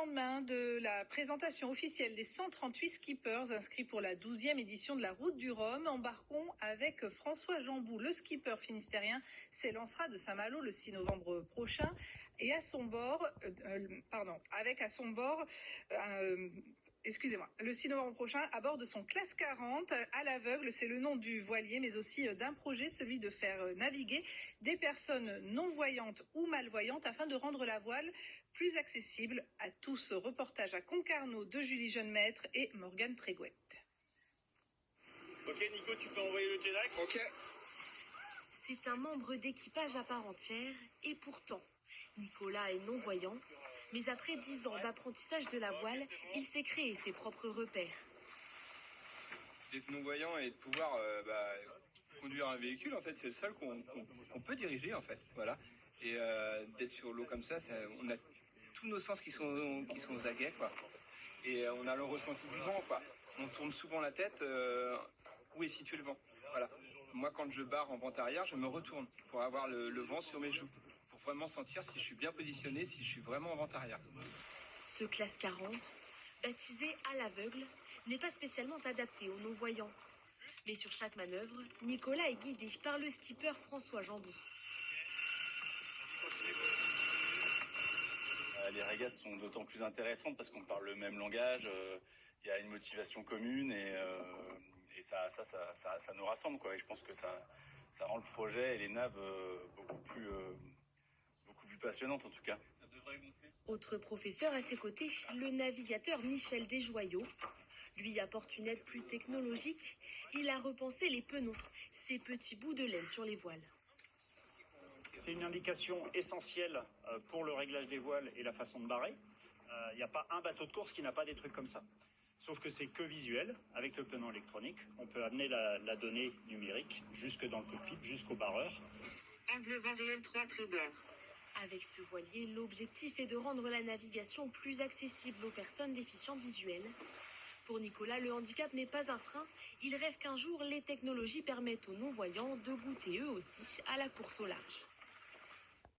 lendemain de la présentation officielle des 138 skippers inscrits pour la 12e édition de la Route du Rhum, embarquons avec François Jambou. Le skipper finistérien s'élancera de Saint-Malo le 6 novembre prochain et à son bord, le 6 novembre prochain, à bord de son classe 40 à l'aveugle, c'est le nom du voilier, mais aussi d'un projet, celui de faire naviguer des personnes non-voyantes ou malvoyantes afin de rendre la voile plus accessible à tous. Reportage à Concarneau de Julie Jeune-Maître et Morgane Trégouette. Ok Nico, tu peux envoyer le Jedi. Ok. C'est un membre d'équipage à part entière et pourtant, Nicolas est non-voyant. Mais après 10 ans d'apprentissage de la voile, il s'est créé ses propres repères. D'être non-voyant et de pouvoir conduire un véhicule, en fait, c'est le seul qu'on peut diriger, en fait. Voilà. Et d'être sur l'eau comme ça, on a tous nos sens qui sont aux aguets, quoi. Et on a le ressenti du vent, quoi. On tourne souvent la tête, où est situé le vent. Voilà. Moi, quand je barre en vent arrière, je me retourne pour avoir le vent sur mes joues. Pour vraiment sentir si je suis bien positionné, si je suis vraiment en vent arrière. Ce classe 40, baptisé à l'aveugle, n'est pas spécialement adapté aux non-voyants. Mais sur chaque manœuvre, Nicolas est guidé par le skipper François Jambou. Les régates sont d'autant plus intéressantes parce qu'on parle le même langage, il y a une motivation commune et ça nous rassemble, quoi. Et je pense que ça rend le projet et les naves beaucoup plus passionnantes en tout cas. Autre professeur à ses côtés, le navigateur Michel Desjoyaux. Lui apporte une aide plus technologique. Il a repensé les penons, ces petits bouts de laine sur les voiles. C'est une indication essentielle pour le réglage des voiles et la façon de barrer. Il n'y a pas un bateau de course qui n'a pas des trucs comme ça. Sauf que c'est que visuel. Avec le penon électronique, on peut amener la donnée numérique jusque dans le cockpit, jusqu'au barreur. Angle vent réel 3 tribord. Avec ce voilier, l'objectif est de rendre la navigation plus accessible aux personnes déficientes visuelles. Pour Nicolas, le handicap n'est pas un frein. Il rêve qu'un jour, les technologies permettent aux non-voyants de goûter eux aussi à la course au large.